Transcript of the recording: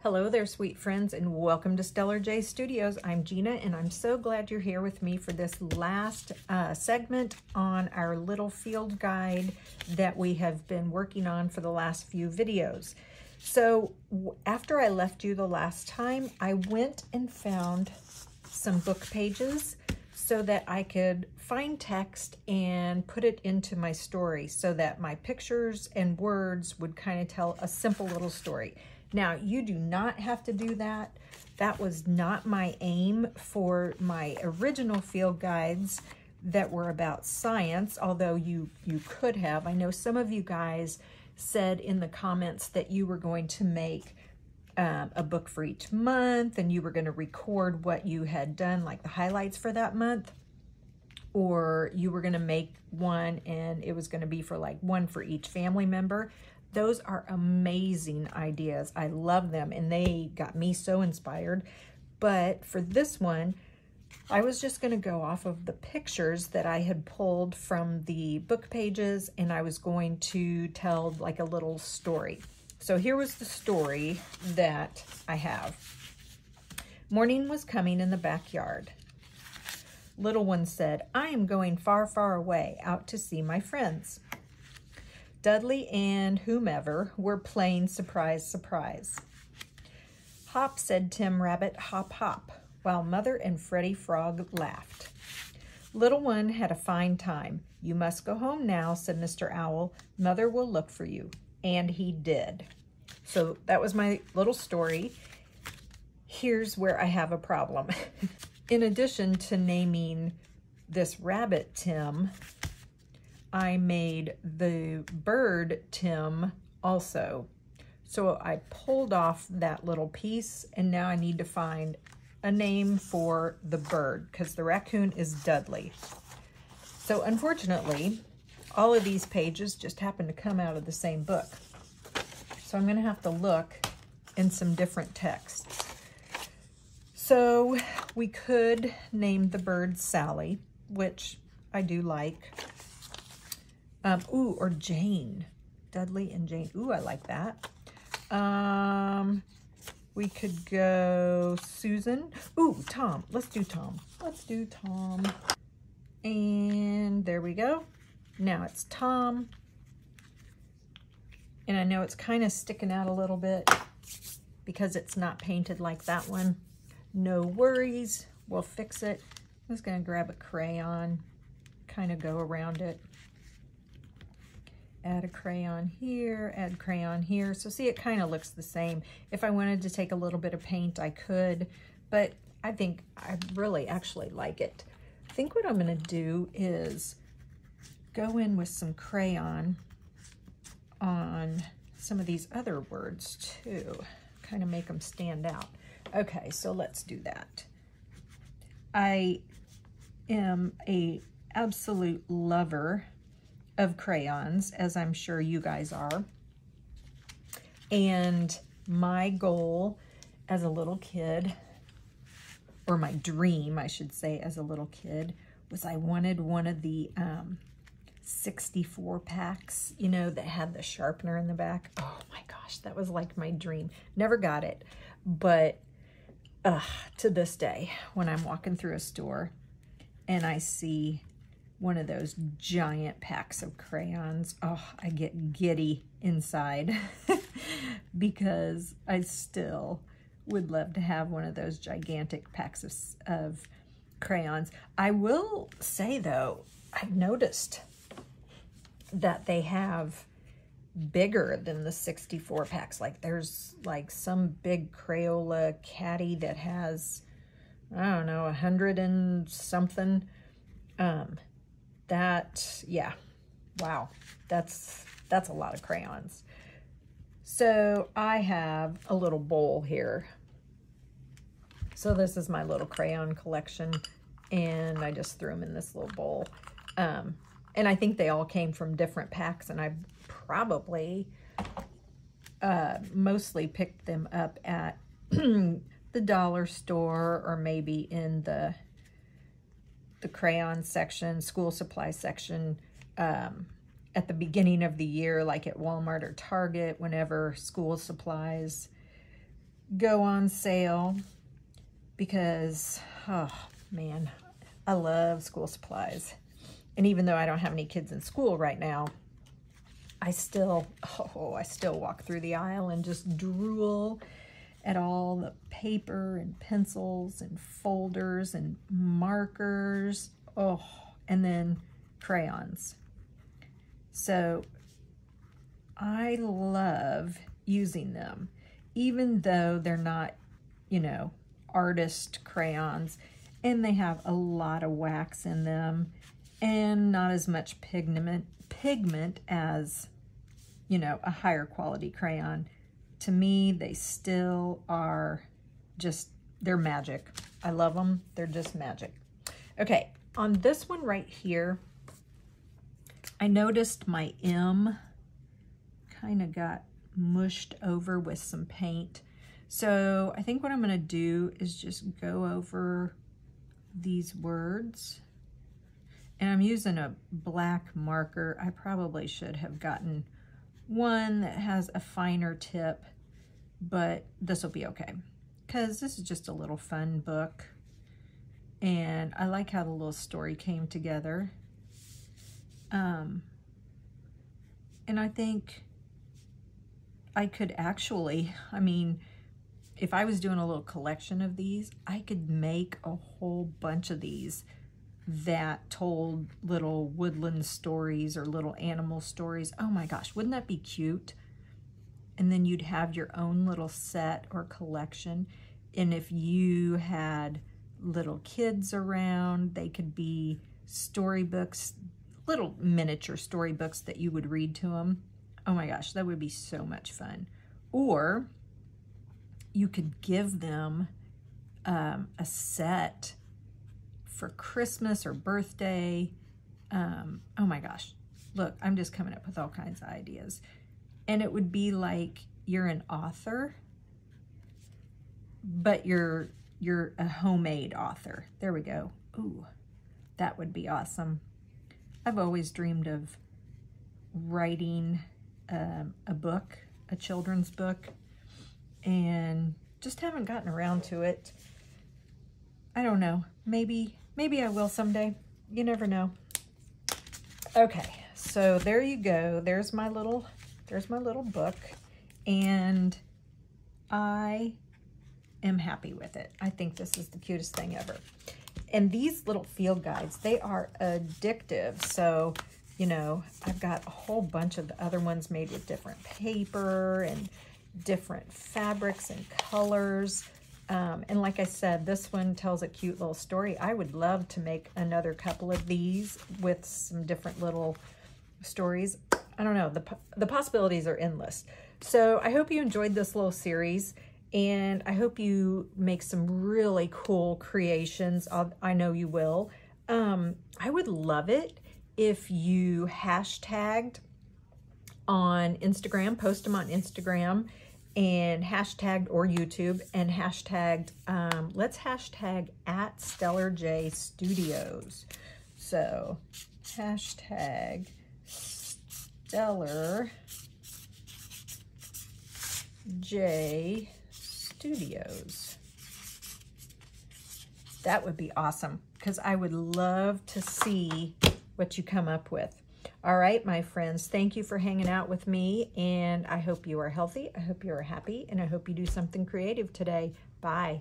Hello there, sweet friends, and welcome to stellarjstudios. I'm Gina, and I'm so glad you're here with me for this last segment on our little field guide that we have been working on for the last few videos. So after I left you the last time, I went and found some book pages so that I could find text and put it into my story so that my pictures and words would kind of tell a simple little story. Now, you do not have to do that. That was not my aim for my original field guides that were about science, although you could have. I know some of you guys said in the comments that you were going to make a book for each month, and you were going to record what you had done, like the highlights for that month, or you were going to make one and it was going to be for like one for each family member. Those are amazing ideas. I love them, and they got me so inspired. But for this one, I was just going to go off of the pictures that I had pulled from the book pages, and I was going to tell like a little story. So here was the story that I have. Morning was coming in the backyard. Little one said, "I am going far, far away, out to see my friends." Dudley and whomever were playing surprise, surprise. "Hop," said Tim Rabbit, "hop, hop," while Mother and Freddie Frog laughed. Little one had a fine time. "You must go home now," said Mr. Owl. "Mother will look for you." And he did. So that was my little story. Here's where I have a problem. In addition to naming this rabbit Tim, I made the bird Tim also. So I pulled off that little piece, and now I need to find a name for the bird because the raccoon is Dudley. So unfortunately, all of these pages just happen to come out of the same book. So I'm going to have to look in some different texts. So we could name the bird Sally, which I do like. Or Jane. Dudley and Jane. Ooh, I like that. We could go Susan. Ooh, Tom. Let's do Tom. Let's do Tom. And there we go. Now it's Tom. And I know it's kind of sticking out a little bit because it's not painted like that one. No worries. We'll fix it. I'm just going to grab a crayon, kind of go around it. Add a crayon here, add crayon here. So see, it kind of looks the same. If I wanted to take a little bit of paint, I could, but I think I really actually like it. I think what I'm going to do is go in with some crayon on some of these other words too, kind of make them stand out. Okay, so let's do that. I am an absolute lover of crayons, as I'm sure you guys are. And my goal as a little kid, or my dream, I should say, as a little kid, was I wanted one of the 64 packs, you know, that had the sharpener in the back. Oh my gosh, that was like my dream. Never got it, but to this day, when I'm walking through a store and I see one of those giant packs of crayons, oh, I get giddy inside because I still would love to have one of those gigantic packs of crayons. I will say though, I've noticed that they have bigger than the 64 packs. Like there's like some big Crayola caddy that has, I don't know, 100 and something. Yeah, wow, that's a lot of crayons. So I have a little bowl here. So this is my little crayon collection, and I just threw them in this little bowl. And I think they all came from different packs, and I probably mostly picked them up at the dollar store, or maybe in the crayon section, school supply section, at the beginning of the year, like at Walmart or Target, whenever school supplies go on sale because, oh man, I love school supplies. And even though I don't have any kids in school right now, I still walk through the aisle and just drool at all the paper and pencils and folders and markers. Oh, and then crayons. So I love using them, even though they're not, you know, artist crayons, and they have a lot of wax in them and not as much pigment as, you know, a higher quality crayon. To me, they still are just, they're magic. I love them. They're just magic. Okay, on this one right here, I noticed my M kind of got mushed over with some paint. So I think what I'm going to do is just go over these words. And I'm using a black marker. I probably should have gotten one that has a finer tip, but this will be okay because this is just a little fun book. And I like how the little story came together. And I think I could actually, I mean, if I was doing a little collection of these, I could make a whole bunch of these that told little woodland stories or little animal stories. Oh my gosh, wouldn't that be cute? And then you'd have your own little set or collection. And if you had little kids around, they could be storybooks, little miniature storybooks that you would read to them. Oh my gosh, that would be so much fun. Or you could give them a set for Christmas or birthday. Oh my gosh, look, I'm just coming up with all kinds of ideas. And it would be like you're an author, but you're a homemade author. There we go. Ooh, that would be awesome. I've always dreamed of writing a book, a children's book, and just haven't gotten around to it. I don't know. Maybe I will someday. You never know. Okay, so there you go. There's my little book, and I am happy with it. I think this is the cutest thing ever. And these little field guides, they are addictive. So, you know, I've got a whole bunch of the other ones made with different paper and different fabrics and colors. And like I said, this one tells a cute little story. I would love to make another couple of these with some different little stories. I don't know, the possibilities are endless. So I hope you enjoyed this little series, and I hope you make some really cool creations. I know you will. I would love it if you hashtagged on Instagram, post them on Instagram, and hashtagged, or YouTube, and hashtagged, let's hashtag at stellarjstudios. So hashtag stellarjstudios. That would be awesome, because I would love to see what you come up with. All right, my friends, thank you for hanging out with me, and I hope you are healthy, I hope you are happy, and I hope you do something creative today. Bye.